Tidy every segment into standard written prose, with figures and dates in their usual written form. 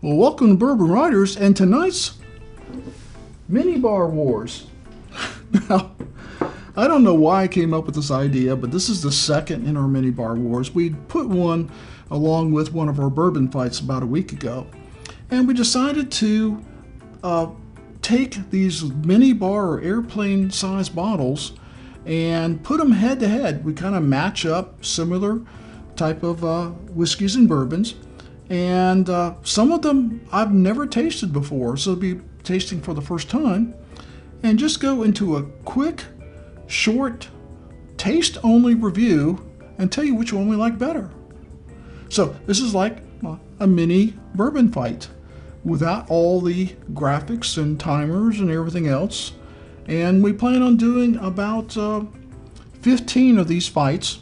Well, welcome to Bourbon Riders and tonight's Mini Bar Wars. Now, I don't know why I came up with this idea, but this is the second in our Mini Bar Wars. We put one along with one of our bourbon fights about a week ago, and we decided to take these mini bar or airplane sized bottles and put them head to head. We kind of match up similar type of whiskeys and bourbons. And some of them I've never tasted before, so I'll be tasting for the first time. And just go into a quick, short, taste-only review and tell you which one we like better. So this is like a mini bourbon fight without all the graphics and timers and everything else. And we plan on doing about 15 of these fights.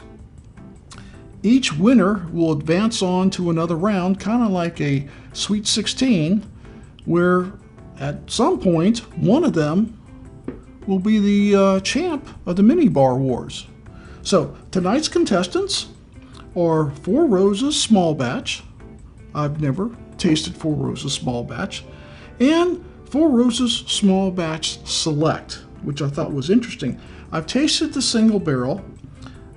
Each winner will advance on to another round, kind of like a Sweet 16, where at some point, one of them will be the champ of the Mini Bar Wars. So tonight's contestants are Four Roses Small Batch. I've never tasted Four Roses Small Batch. And Four Roses Small Batch Select, which I thought was interesting. I've tasted the single barrel.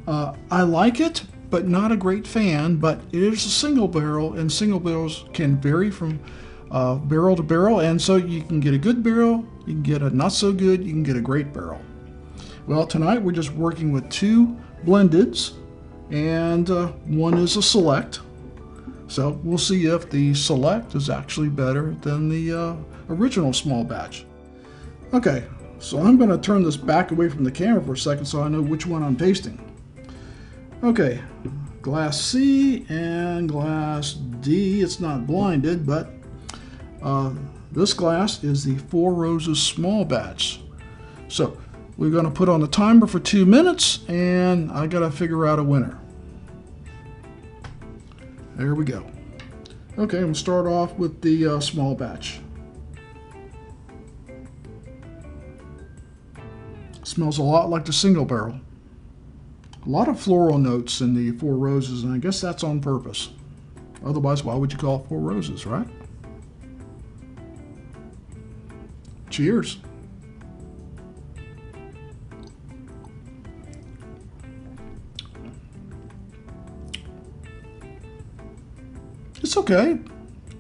I like it, but not a great fan, but it is a single barrel, and single barrels can vary from barrel to barrel, and so you can get a good barrel, you can get a not so good, you can get a great barrel. Well, tonight we're just working with two blendeds, and one is a select, so we'll see if the select is actually better than the original small batch. Okay, so I'm going to turn this back away from the camera for a second so I know which one I'm tasting. Okay, glass C and glass D. It's not blinded, but this glass is the Four Roses Small Batch. So we're going to put on the timer for 2 minutes, and I got to figure out a winner. There we go. Okay, I'm going to start off with the small batch. Smells a lot like the single barrel. A lot of floral notes in the Four Roses, and I guess that's on purpose. Otherwise, why would you call it Four Roses, right? Cheers. It's okay.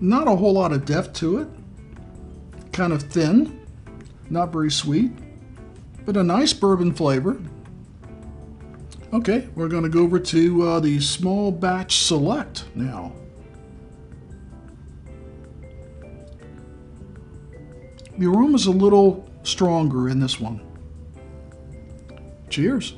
Not a whole lot of depth to it. Kind of thin, not very sweet, but a nice bourbon flavor. Okay, we're going to go over to the Small Batch Select now. The aroma's a little stronger in this one. Cheers.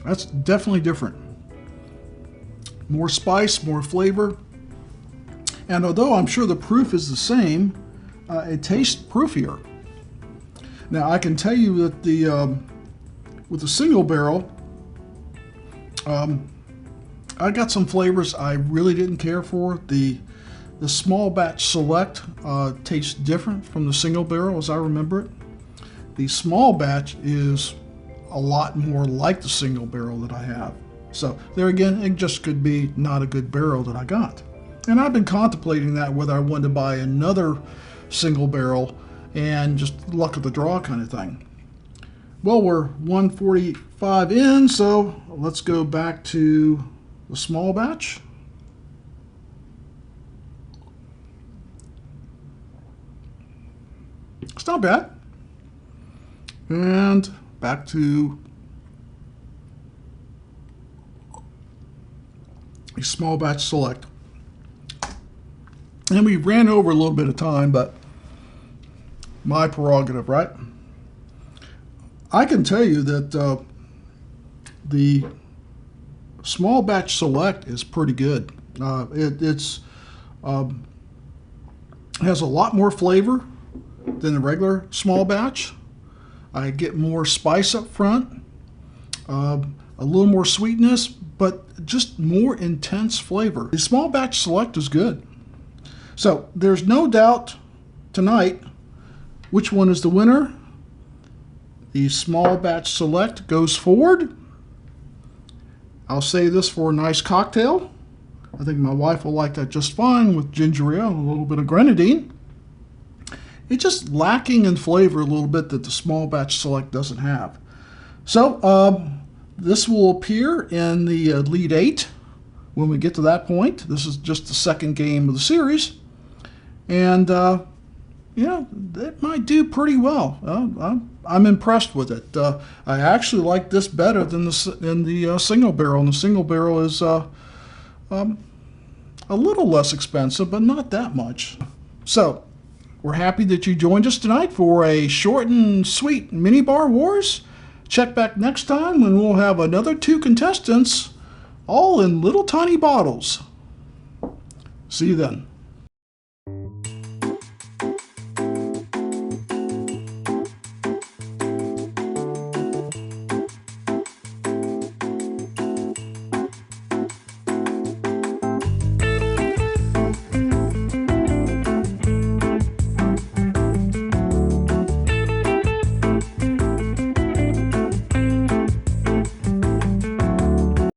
That's definitely different. More spice, more flavor. And although I'm sure the proof is the same, it tastes proofier. Now I can tell you that the with the single barrel, I got some flavors I really didn't care for. The small batch select tastes different from the single barrel as I remember it. The small batch is a lot more like the single barrel that I have. So there again, it just could be not a good barrel that I got. And I've been contemplating that, whether I wanted to buy another single barrel and just luck of the draw kind of thing. Well, we're 1:45 in, so let's go back to the small batch. It's not bad. And back to a small batch select. And we ran over a little bit of time, but my prerogative, right? I can tell you that the small batch select is pretty good. It's has a lot more flavor than the regular small batch. I get more spice up front, a little more sweetness, but just more intense flavor. The small batch select is good. So there's no doubt tonight which one is the winner. The small batch select goes forward, I'll save this for a nice cocktail. I think my wife will like that just fine with ginger ale and a little bit of grenadine. It's just lacking in flavor a little bit that the small batch select doesn't have. So this will appear in the Elite 8 when we get to that point. This is just the second game of the series. And, you know, it might do pretty well. I'm impressed with it. I actually like this better than the single barrel. And the single barrel is a little less expensive, but not that much. So, we're happy that you joined us tonight for a short and sweet Mini Bar Wars. Check back next time when we'll have another 2 contestants, all in little tiny bottles. See you then.